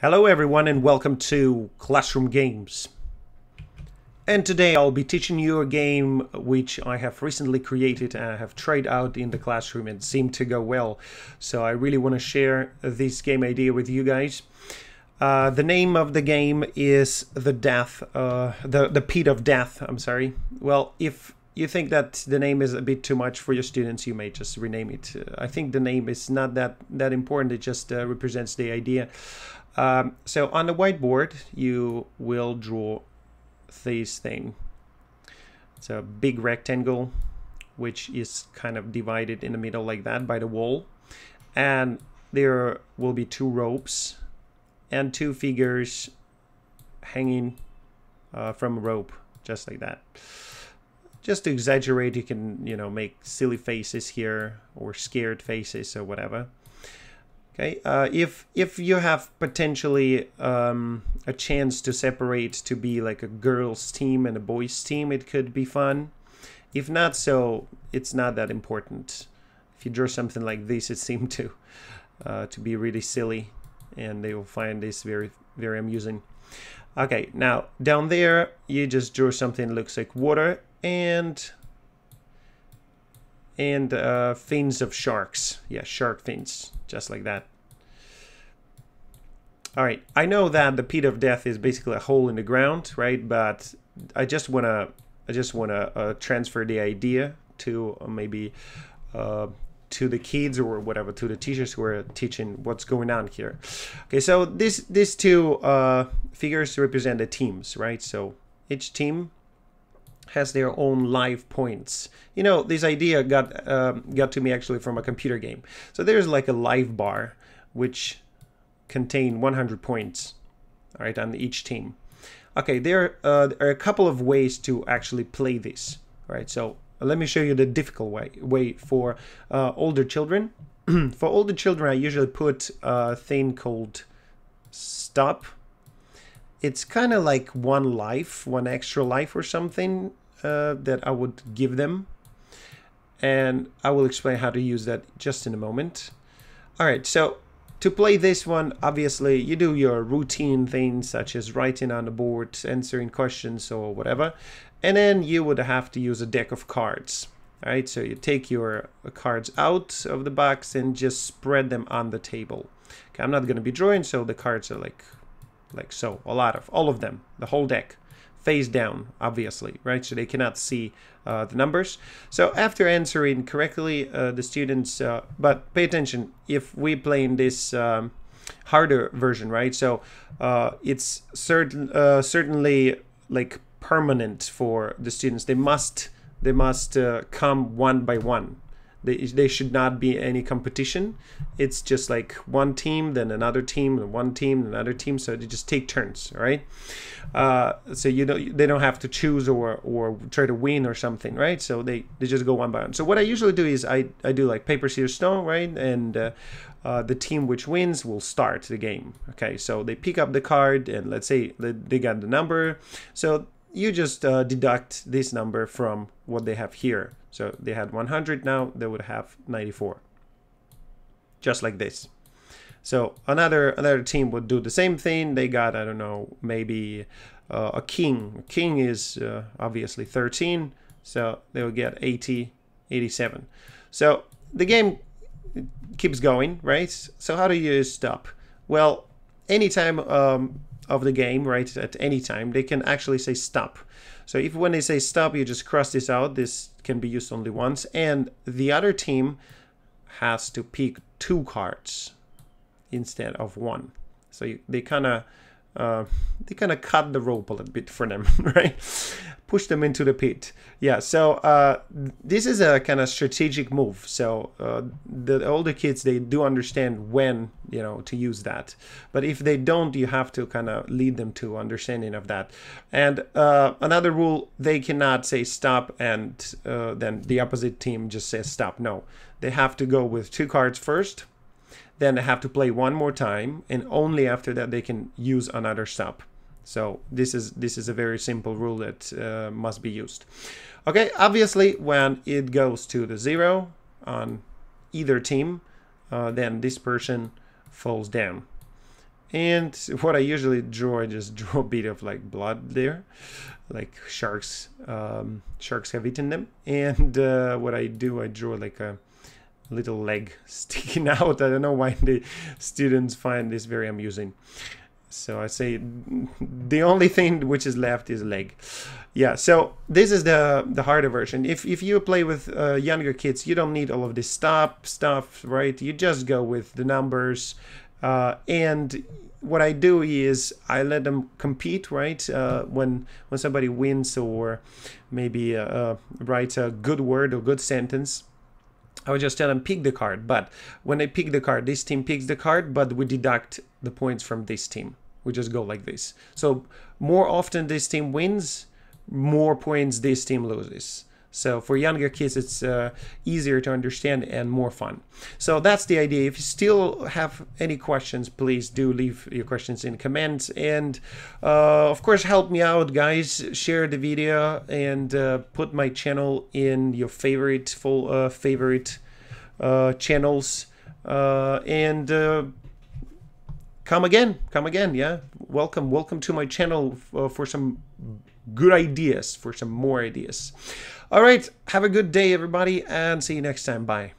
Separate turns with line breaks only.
Hello everyone and welcome to Classroom Games. And today I'll be teaching you a game which I have recently created and I have tried out in the classroom and seemed to go well. So I really want to share this game idea with you guys. The name of the game is the Pit of Death. I'm sorry. Well, if you think that the name is a bit too much for your students, you may just rename it. I think the name is not that important. It just represents the idea. So on the whiteboard, you will draw this thing. It's a big rectangle, which is kind of divided in the middle like that by the wall. And there will be two ropes and two figures hanging from a rope, just like that. Just to exaggerate, you can, make silly faces here or scared faces or whatever. Okay, if you have potentially a chance to separate to be like a girls team and a boys team, it could be fun. If not, so it's not that important. If you draw something like this, it seemed to be really silly, and they will find this very, very amusing. Okay, now down there, you just draw something that looks like water and fins of sharks. Yeah, shark fins, just like that. All right, I know that the Pit of Death is basically a hole in the ground, right? But I just wanna transfer the idea to maybe to the kids or whatever, to the teachers who are teaching what's going on here. Okay, so these two figures represent the teams, right? So each team has their own life points. This idea got to me actually from a computer game. So there's like a life bar which contain 100 points, all right, on each team. Okay, there are a couple of ways to actually play this, right? So let me show you the difficult way for older children. For older children, I usually put a thing called stop. It's kind of like one extra life or something that I would give them. And I will explain how to use that just in a moment. All right, so to play this one, obviously, you do your routine things such as writing on the board, answering questions or whatever. And then you would have to use a deck of cards. All right, so you take your cards out of the box and just spread them on the table. Okay, I'm not going to be drawing, so the cards are like so, all of them, the whole deck, face down, obviously, right? So they cannot see the numbers. So after answering correctly, the students, but pay attention, if we play in this harder version, right? So it's certainly like permanent for the students. They must come one by one. They should not be any competition. It's just like one team, then another team, and one team, another team. So they just take turns, all right? So they don't have to choose or try to win or something, right? So they just go one by one. So what I usually do is I do like paper, scissors, stone, right? And the team which wins will start the game. Okay, so they pick up the card and let's say they got the number. So you just deduct this number from what they have here. So they had 100, now they would have 94. Just like this. So another team would do the same thing. They got, I don't know, maybe a king. A king is obviously 13, so they will get 80, 87. So the game keeps going, right? So how do you stop? Well, anytime of the game, right, at any time, they can actually say stop. So if when they say stop, you just cross this out. This can be used only once. And the other team has to pick two cards instead of one. So they kind of cut the rope a little bit for them, right? Push them into the pit. Yeah, so this is a kind of strategic move. So the older kids, they do understand when, to use that. But if they don't, you have to kind of lead them to understanding of that. And another rule, they cannot say stop and then the opposite team just says stop. No, they have to go with two cards first. Then they have to play one more time, and only after that they can use another stop. So this is a very simple rule that must be used. Okay, obviously when it goes to the 0 on either team, then this person falls down. And what I usually draw, I just draw a bit of like blood there, like sharks have eaten them. And what I do, I draw like a little leg sticking out. I don't know why the students find this very amusing. So I say the only thing which is left is leg. Yeah, so this is the harder version. If you play with younger kids, you don't need all of this stuff, right? You just go with the numbers. And what I do is I let them compete, right? When somebody wins or maybe writes a good word or good sentence, I would just tell them pick the card. But when they pick the card, this team picks the card, but we deduct the points from this team. We just go like this. So more often this team wins, more points this team loses. So for younger kids, it's easier to understand and more fun. So that's the idea. If you still have any questions, please do leave your questions in comments. And of course, help me out, guys. Share the video and put my channel in your favorite channels. Come again, yeah. Welcome to my channel for some good ideas, for some more ideas. All right, have a good day, everybody, and see you next time. Bye.